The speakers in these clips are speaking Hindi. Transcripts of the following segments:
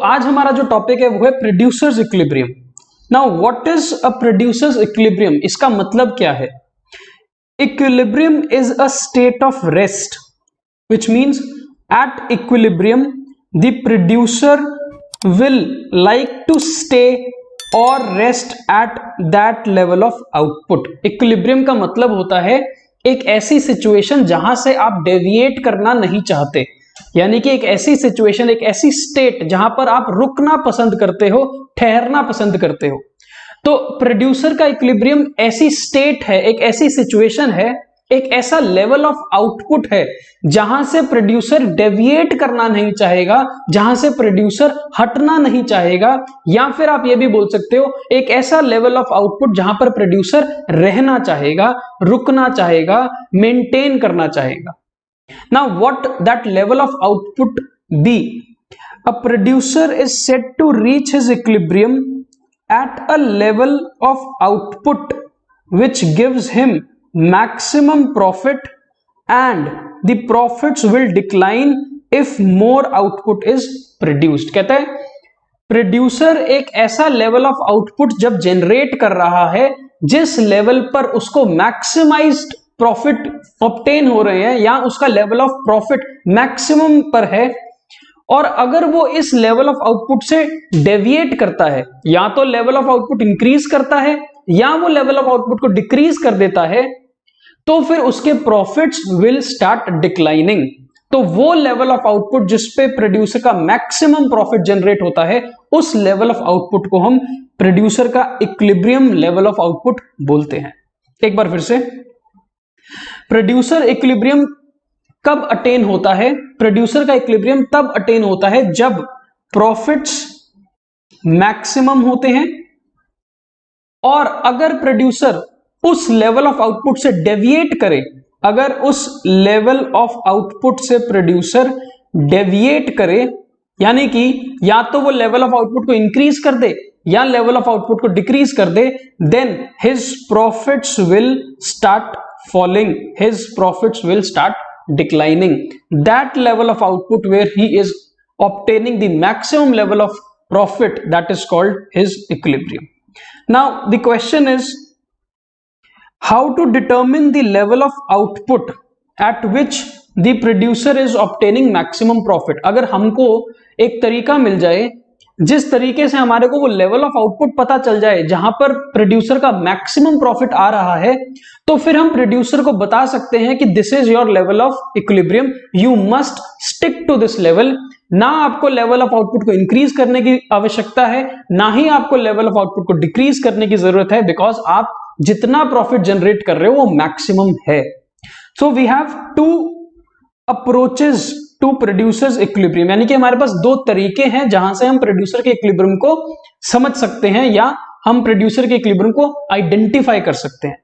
आज हमारा जो टॉपिक है वो है producers equilibrium. Now what is a producers equilibrium, इसका मतलब क्या है? Equilibrium is a state of rest which means at equilibrium the producer will like to stay or rest at that level of output। equilibrium का मतलब होता है एक ऐसी सिचुएशन जहां से आप डेविएट करना नहीं चाहते, यानी कि एक ऐसी सिचुएशन, एक ऐसी स्टेट जहां पर आप रुकना पसंद करते हो, ठहरना पसंद करते हो। तो प्रोड्यूसर का इक्विलिब्रियम ऐसी स्टेट है, एक ऐसी सिचुएशन है, एक ऐसा लेवल ऑफ आउटपुट है जहां से प्रोड्यूसर डेविएट करना नहीं चाहेगा, जहां से प्रोड्यूसर हटना नहीं चाहेगा, या फिर आप ये भी बोल सकते हो एक ऐसा लेवल ऑफ आउटपुट जहां पर प्रोड्यूसर रहना चाहेगा, रुकना चाहेगा, मेंटेन करना चाहेगा। Now what that level of output be? A producer is said to reach his equilibrium at a level of output which gives him maximum profit and the profits will decline if more output is produced। कहता है प्रोड्यूसर एक ऐसा लेवल ऑफ आउटपुट जब जनरेट कर रहा है जिस लेवल पर उसको मैक्सिमाइज्ड प्रॉफिट ऑब्टेन हो रहे हैं, या उसका लेवल ऑफ प्रॉफिट मैक्सिमम पर है, और अगर वो इस लेवल ऑफ आउटपुट से डेविएट करता है, या तो लेवल ऑफ आउटपुट इंक्रीज करता है या वो लेवल ऑफ आउटपुट को डिक्रीज कर देता है, तो फिर उसके प्रॉफिट्स विल स्टार्ट डिक्लाइनिंग। तो वो लेवल ऑफ आउटपुट जिस पे प्रोड्यूसर का मैक्सिमम प्रॉफिट जनरेट होता है, उस लेवल ऑफ आउटपुट को हम प्रोड्यूसर का इक्विलिब्रियम लेवल ऑफ आउटपुट बोलते हैं। एक बार फिर से, प्रोड्यूसर इक्विलिब्रियम कब अटेन होता है? प्रोड्यूसर का इक्विलिब्रियम तब अटेन होता है जब प्रॉफिट्स मैक्सिमम होते हैं, और अगर प्रोड्यूसर उस लेवल ऑफ आउटपुट से डेविएट करे, अगर उस लेवल ऑफ आउटपुट से प्रोड्यूसर डेविएट करे, यानी कि या तो वो लेवल ऑफ आउटपुट को इंक्रीज कर दे या लेवल ऑफ आउटपुट को डिक्रीज कर दे, then his profits will start falling, his profits will start declining. That level of output where he is obtaining the maximum level of profit, that is called his equilibrium. Now the question is how to determine the level of output at which the producer is obtaining maximum profit। अगर हमको एक तरीका मिल जाए जिस तरीके से हमारे को वो लेवल ऑफ आउटपुट पता चल जाए जहां पर प्रोड्यूसर का मैक्सिमम प्रॉफिट आ रहा है, तो फिर हम प्रोड्यूसर को बता सकते हैं कि this is your level of equilibrium, you must stick to this level. ना आपको लेवल ऑफ आउटपुट को इंक्रीज करने की आवश्यकता है, ना ही आपको लेवल ऑफ आउटपुट को डिक्रीज करने की जरूरत है, बिकॉज आप जितना प्रॉफिट जनरेट कर रहे हो वो मैक्सिमम है। So we have two approaches to producer's equilibrium, यानी कि हमारे पास दो तरीके हैं जहां से हम प्रोड्यूसर के इक्विलिब्रियम को समझ सकते हैं, या हम प्रोड्यूसर के इक्विलिब्रियम को आइडेंटिफाई कर सकते हैं।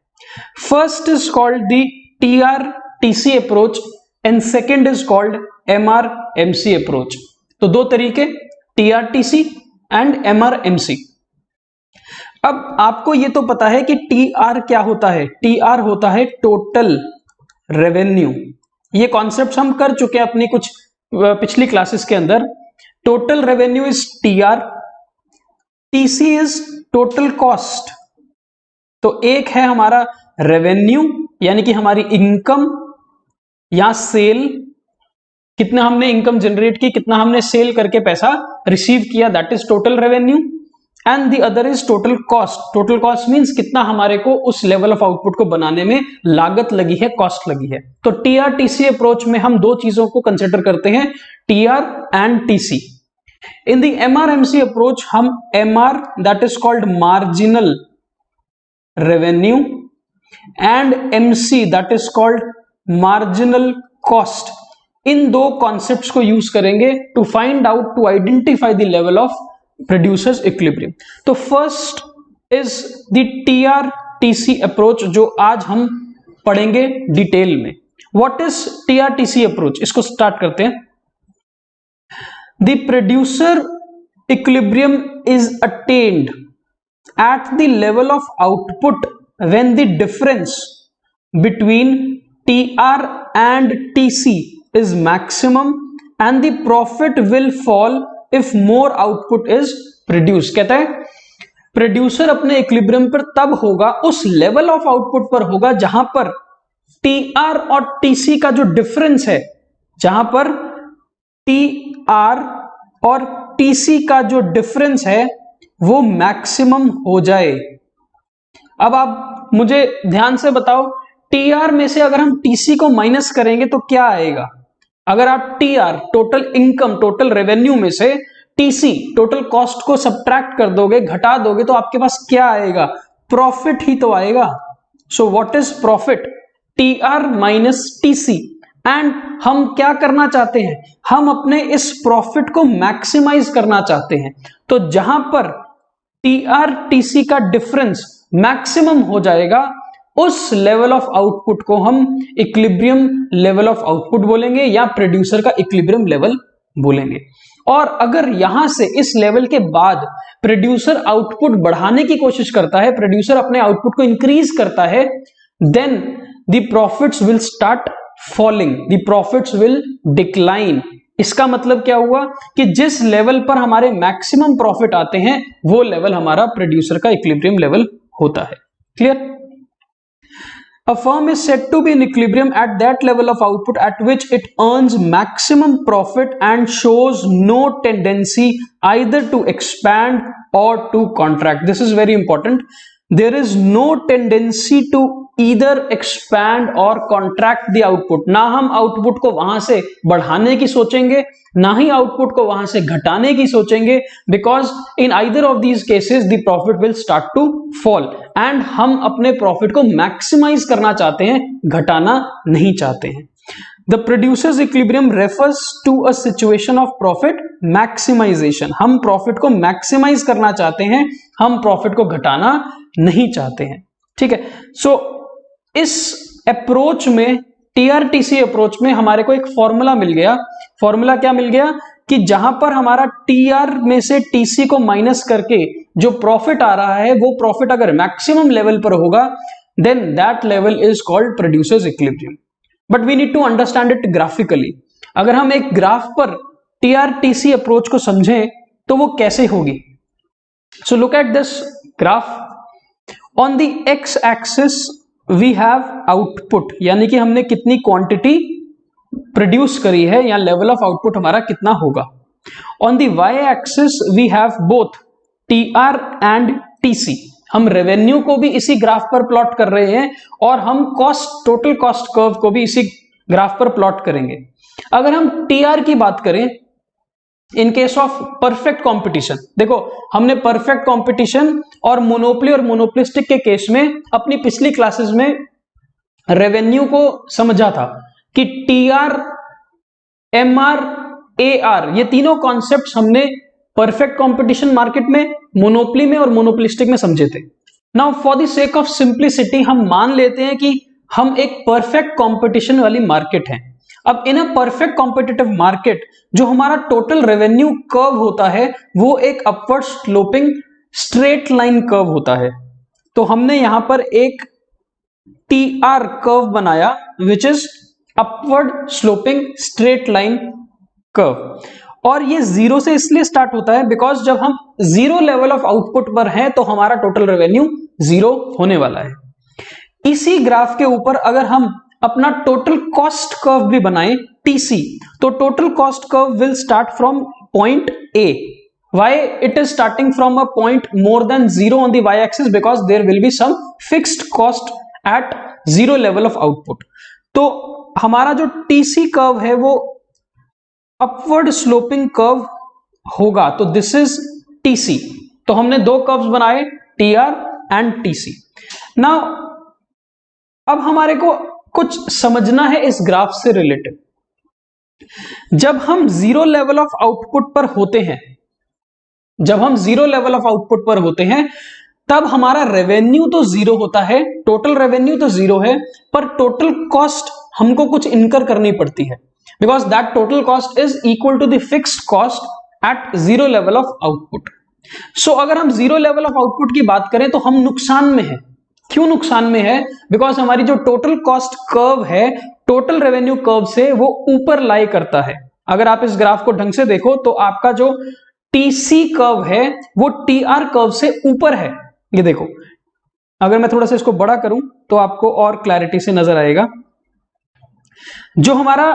First is called the TRTC approach and second is called MRMC approach. तो दो तरीके, TRTC एंड MRMC। अब आपको ये तो पता है कि TR क्या होता है? TR होता है टोटल रेवेन्यू। ये कॉन्सेप्ट हम कर चुके हैं अपनी कुछ पिछली क्लासेस के अंदर। Total revenue is TR, TC is total cost. तो एक है हमारा रेवेन्यू, यानी कि हमारी इनकम या सेल, कितना हमने इनकम जनरेट की, कितना हमने सेल करके पैसा रिसीव किया, that is total revenue. And the other is total cost. Total cost means कितना हमारे को उस लेवल ऑफ आउटपुट को बनाने में लागत लगी है, कॉस्ट लगी है। तो TRTC अप्रोच में हम दो चीजों को कंसिडर करते हैं, TR and TC। In the MRMC approach हम MR, that is called marginal revenue, and MC, that is called marginal cost. इन दो कॉन्सेप्ट्स को यूज करेंगे to find out, to identify the level of producers equilibrium. तो first is the TRTC approach, जो आज हम पढ़ेंगे डिटेल में। What is TRTC approach? इसको स्टार्ट करते हैं। The producer equilibrium is attained at the level of output when the difference between TR and TC is maximum and the profit will fall if more output is produce. कहता है प्रोड्यूसर अपने इक्विलिब्रियम पर तब होगा, उस लेवल ऑफ आउटपुट पर होगा जहां पर टीआर और टीसी का जो डिफरेंस है, जहां पर टीआर और टीसी का जो डिफरेंस है वो मैक्सिमम हो जाए। अब आप मुझे ध्यान से बताओ, टीआर में से अगर हम टीसी को माइनस करेंगे तो क्या आएगा? अगर आप TR total income, total revenue में से टीसी टोटल कॉस्ट को सब्ट्रैक्ट कर दोगे, घटा दोगे, तो आपके पास क्या आएगा? प्रॉफिट ही तो आएगा। So what is profit? TR minus TC. And हम क्या करना चाहते हैं? हम अपने इस प्रॉफिट को मैक्सिमाइज करना चाहते हैं। तो जहां पर टीआर टीसी का डिफरेंस मैक्सिमम हो जाएगा, उस लेवल ऑफ आउटपुट को हम इक्विलिब्रियम लेवल ऑफ आउटपुट बोलेंगे या प्रोड्यूसर का इक्विलिब्रियम लेवल बोलेंगे। और अगर यहां से इस लेवल के बाद प्रोड्यूसर आउटपुट बढ़ाने की कोशिश करता है, प्रोड्यूसर अपने आउटपुट को इंक्रीज करता है, then the profits will start falling, the profits will decline. इसका मतलब क्या हुआ कि जिस लेवल पर हमारे मैक्सिमम प्रॉफिट आते हैं वो लेवल हमारा प्रोड्यूसर का इक्विलिब्रियम लेवल होता है। Clear? A firm is said to be in equilibrium at that level of output at which it earns maximum profit and shows no tendency either to expand or to contract. This is very important. There is no tendency to either expand or contract the output. ना हम आउटपुट को वहां से बढ़ाने की सोचेंगे, ना ही आउटपुट को वहां से घटाने की सोचेंगे, because in either of these cases the profit will start to fall. And हम अपने प्रॉफिट को मैक्सिमाइज करना चाहते हैं, घटाना नहीं चाहते हैं। The producer's equilibrium refers to a situation of profit maximization. हम प्रॉफिट को मैक्सिमाइज करना चाहते हैं, हम प्रॉफिट को घटाना नहीं चाहते हैं। ठीक है? सो इस अप्रोच में, टीआरटीसी अप्रोच में हमारे को एक फॉर्मूला मिल गया। फॉर्मूला क्या मिल गया कि जहां पर हमारा टीआर में से टीसी को माइनस करके जो प्रॉफिट आ रहा है, वो प्रॉफिट अगर मैक्सिमम लेवल पर होगा, then that level is called producer's equilibrium. But we need to understand it graphically. अगर हम एक ग्राफ पर टीआरटीसी अप्रोच को समझें तो वो कैसे होगी? So look at this graph. On the X axis we have output, यानी कि हमने कितनी क्वांटिटी प्रोड्यूस करी है या लेवल ऑफ आउटपुट हमारा कितना होगा। On the Y axis we have both TR and TC. हम रेवेन्यू को भी इसी ग्राफ पर प्लॉट कर रहे हैं और हम कॉस्ट, टोटल कॉस्ट कर्व को भी इसी ग्राफ पर प्लॉट करेंगे। अगर हम टीआर की बात करें in case of perfect competition, देखो हमने परफेक्ट कंपटीशन और मोनोपोली और मोनोपोलिस्टिक के केस में अपनी पिछली क्लासेस में रेवेन्यू को समझा था कि टीआर, एमआर, एआर, ये तीनों कॉन्सेप्ट्स हमने परफेक्ट कंपटीशन मार्केट में, मोनोपोली में और मोनोपोलिस्टिक में समझे थे। Now for the sake of simplicity हम मान लेते हैं कि हम एक परफेक्ट कंपटीशन वाली मार्केट है। अब इन अ परफेक्ट कॉम्पिटिटिव मार्केट जो हमारा टोटल रेवेन्यू कर्व होता है वो एक upward sloping straight line curve होता है। तो हमने यहां पर एक टीआर कर्व बनाया which is upward sloping straight line curve, और ये जीरो से इसलिए स्टार्ट होता है बिकॉज जब हम जीरो लेवल ऑफ आउटपुट पर हैं तो हमारा टोटल रेवेन्यू जीरो होने वाला है। इसी ग्राफ के ऊपर अगर हम अपना टोटल कॉस्ट कर्व भी बनाएं टीसी, तो total cost curve will start from point A. Why it is starting from a point more than zero on the Y axis? Because there will be some fixed cost at zero level of output. तो हमारा जो टीसी कर्व है वो अपवर्ड स्लोपिंग कर्व होगा। तो दिस इज टीसी। तो हमने दो कर्व्स बनाए, टीआर एंड टीसी। नाउ अब हमारे को कुछ समझना है इस ग्राफ से रिलेटेड। जब हम जीरो लेवल ऑफ आउटपुट पर होते हैं, जब हम जीरो लेवल ऑफ आउटपुट पर होते हैं तब हमारा रेवेन्यू तो जीरो होता है, टोटल रेवेन्यू तो जीरो है, पर टोटल कॉस्ट हमको कुछ इनकर करनी पड़ती है because that total cost is equal to the fixed cost at zero level of output. So अगर हम जीरो लेवल ऑफ आउटपुट की बात करें तो हम नुकसान में हैं। क्यों नुकसान में है? बिकॉज हमारी जो टोटल कॉस्ट कर्व है टोटल रेवेन्यू कर्व से वो ऊपर लाई करता है। अगर आप इस ग्राफ को ढंग से देखो तो आपका जो टीसी कर्व है वो टीआर कर्व से ऊपर है। ये देखो, अगर मैं थोड़ा सा इसको बड़ा करूं तो आपको और क्लैरिटी से नजर आएगा। जो हमारा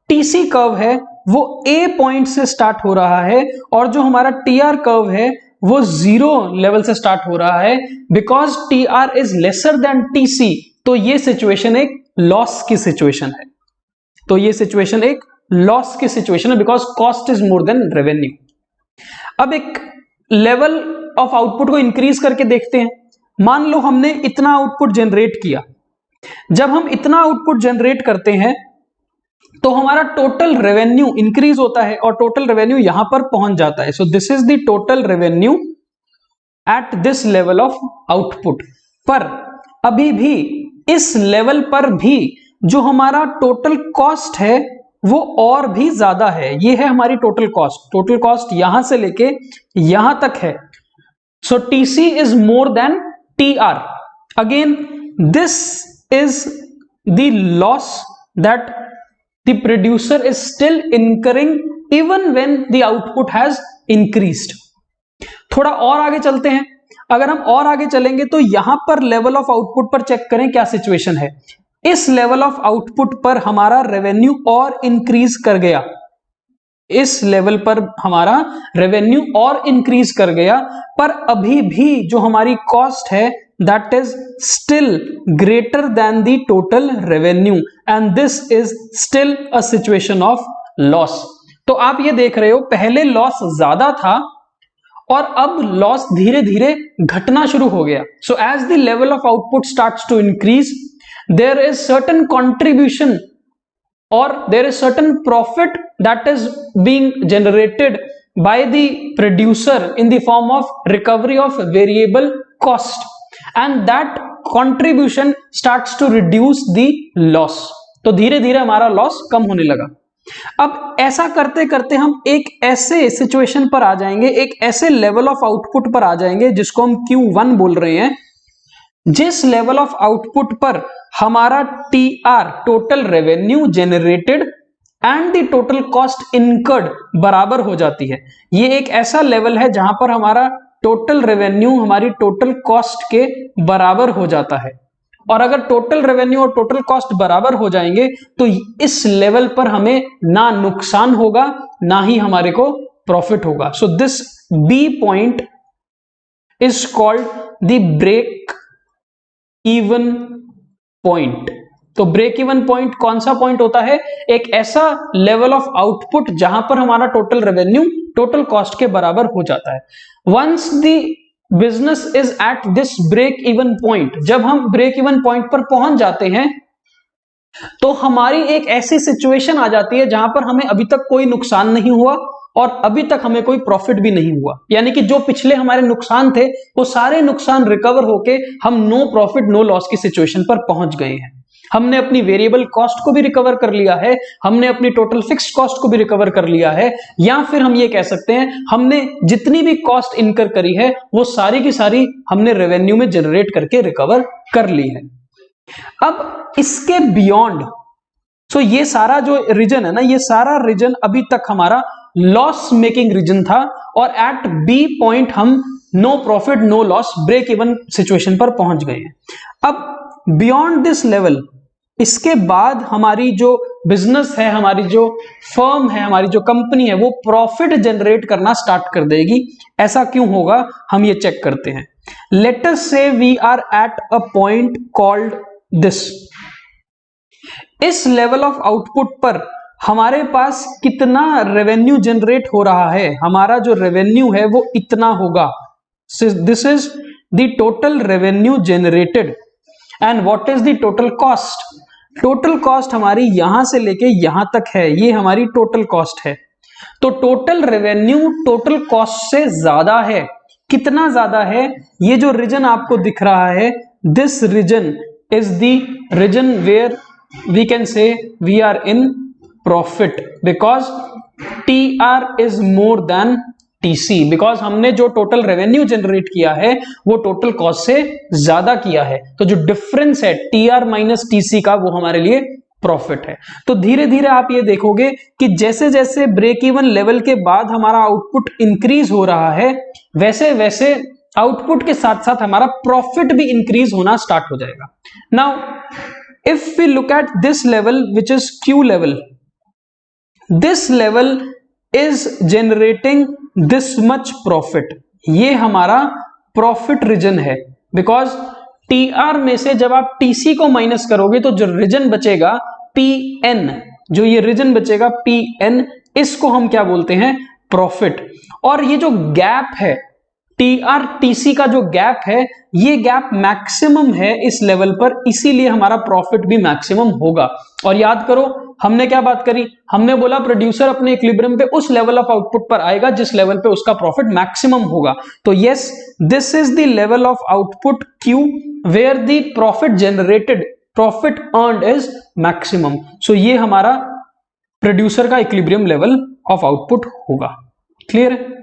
टीसी कर्व है वो ए पॉइंट से स्टार्ट हो रहा है और जो हमारा टीआर कर्व है वो 0 लेवल से स्टार्ट हो रहा है, because TR is lesser than TC. तो ये सिचुएशन एक लॉस की सिचुएशन है, तो ये सिचुएशन एक लॉस की सिचुएशन है, because cost is more then revenue. अब एक लेवल ऑफ आउटपुट को इंक्रीज करके देखते हैं। मान लो हमने इतना आउटपुट जनरेट किया। जब हम इतना आउटपुट जनरेट करते हैं तो हमारा टोटल रेवेन्यू इंक्रीज होता है और टोटल रेवेन्यू यहां पर पहुंच जाता है। So this is the total revenue eight this level of output. पर अभी भी इस लेवल पर भी जो हमारा टोटल कॉस्ट है वो और भी ज्यादा है। ये है हमारी टोटल कॉस्ट। टोटल कॉस्ट यहां से लेके यहां तक है। So TC is more than TR. Again this is the loss that the producer is still incurring even when the output has increased। थोड़ा और आगे चलते हैं। अगर हम और आगे चलेंगे तो यहां पर लेवल ऑफ आउटपुट पर चेक करें क्या सिचुएशन है। इस लेवल ऑफ आउटपुट पर हमारा रेवेन्यू और इंक्रीज कर गया। इस लेवल पर हमारा रेवेन्यू और इंक्रीज कर गया, पर अभी भी जो हमारी कॉस्ट है that is still greater than the total revenue and this is still a situation of loss। तो आप ये देख रहे हो पहले लॉस ज्यादा था और अब लॉस धीरे धीरे घटना शुरू हो गया। So as the level of output starts to increase, there is certain contribution or there is certain profit that is being generated by the producer in the form of recovery of variable cost and that contribution starts to reduce the loss। तो धीरे धीरे हमारा लॉस कम होने लगा। अब ऐसा करते करते हम एक ऐसे सिचुएशन पर आ जाएंगे, एक ऐसे लेवल ऑफ आउटपुट पर आ जाएंगे जिसको हम Q1 बोल रहे हैं, जिस लेवल ऑफ आउटपुट पर हमारा TR total revenue generated and the total cost incurred बराबर हो जाती है। ये एक ऐसा लेवल है जहां पर हमारा टोटल रेवेन्यू हमारी टोटल कॉस्ट के बराबर हो जाता है। और अगर टोटल रेवेन्यू और टोटल कॉस्ट बराबर हो जाएंगे तो इस लेवल पर हमें ना नुकसान होगा ना ही हमारे को प्रॉफिट होगा। So this B point is called the break even point. तो ब्रेक इवन पॉइंट कौन सा पॉइंट होता है? एक ऐसा लेवल ऑफ आउटपुट जहां पर हमारा टोटल रेवेन्यू टोटल कॉस्ट के बराबर हो जाता है। Once the business is at this break even point, जब हम ब्रेक इवन पॉइंट पर पहुंच जाते हैं तो हमारी एक ऐसी सिचुएशन आ जाती है जहां पर हमें अभी तक कोई नुकसान नहीं हुआ और अभी तक हमें कोई प्रॉफिट भी नहीं हुआ। यानी कि जो पिछले हमारे नुकसान थे वो सारे नुकसान रिकवर होके हम नो प्रॉफिट नो लॉस की सिचुएशन पर पहुंच गए हैं। हमने अपनी वेरिएबल कॉस्ट को भी रिकवर कर लिया है, हमने अपनी टोटल फिक्स्ड कॉस्ट को भी रिकवर कर लिया है, या फिर हम ये कह सकते हैं हमने जितनी भी कॉस्ट इनकर करी है वो सारी की सारी हमने रेवेन्यू में जनरेट करके रिकवर कर ली है। अब इसके बियॉन्ड, सो ये सारा जो रीजन है ना, ये सारा रीजन अभी तक हमारा लॉस मेकिंग रीजन था और एट बी पॉइंट हम no profit no loss break even situation पर पहुंच गए हैं। अब बियॉन्ड दिस लेवल, इसके बाद हमारी जो बिजनेस है, हमारी जो फर्म है, हमारी जो कंपनी है वो प्रॉफिट जनरेट करना स्टार्ट कर देगी। ऐसा क्यों होगा हम ये चेक करते हैं। Let us say we are at a point called this. इस लेवल ऑफ आउटपुट पर हमारे पास कितना रेवेन्यू जनरेट हो रहा है, हमारा जो रेवेन्यू है वो इतना होगा। This is the total revenue generated and what is the total cost. Total cost हमारी यहां से लेके यहां तक है, ये हमारी टोटल कॉस्ट है। तो टोटल रेवेन्यू टोटल कॉस्ट से ज्यादा है। कितना ज्यादा है? ये जो रीजन आपको दिख रहा है, this region is the region where we can say we are in profit because TR is more than TC, because हमने जो टोटल रेवेन्यू जनरेट किया है वो टोटल कॉस्ट से ज्यादा किया है। तो जो डिफरेंस है TR माइनस TC का वो हमारे लिए प्रॉफिट है। तो धीरे धीरे आप ये देखोगे कि जैसे जैसे ब्रेक इवन लेवल के बाद हमारा आउटपुट इंक्रीज हो रहा है, वैसे वैसे आउटपुट के साथ साथ हमारा प्रॉफिट भी इंक्रीज होना स्टार्ट हो जाएगा। Now if we look at this level which is Q level, this level is generating this much profit, ये हमारा प्रॉफिट रीजन है। बिकॉज टीआर में से जब आप टीसी को माइनस करोगे तो जो रीजन बचेगा पीएन, जो ये रीजन बचेगा पीएन, इसको हम क्या बोलते हैं, प्रॉफिट। और ये जो गैप है टीआर टीसी का, जो गैप है, ये गैप मैक्सिमम है इस लेवल पर, इसीलिए हमारा प्रॉफिट भी मैक्सिमम होगा। और याद करो हमने क्या बात करी, हमने बोला प्रोड्यूसर अपने इक्विलिब्रियम पे उस लेवल ऑफ आउटपुट पर आएगा जिस लेवल पे उसका प्रॉफिट मैक्सिमम होगा। तो yes, this is the level of output Q where the profit generated, profit earned is maximum. So ये हमारा प्रोड्यूसर का इक्विलिब्रियम लेवल ऑफ आउटपुट होगा। क्लियर है?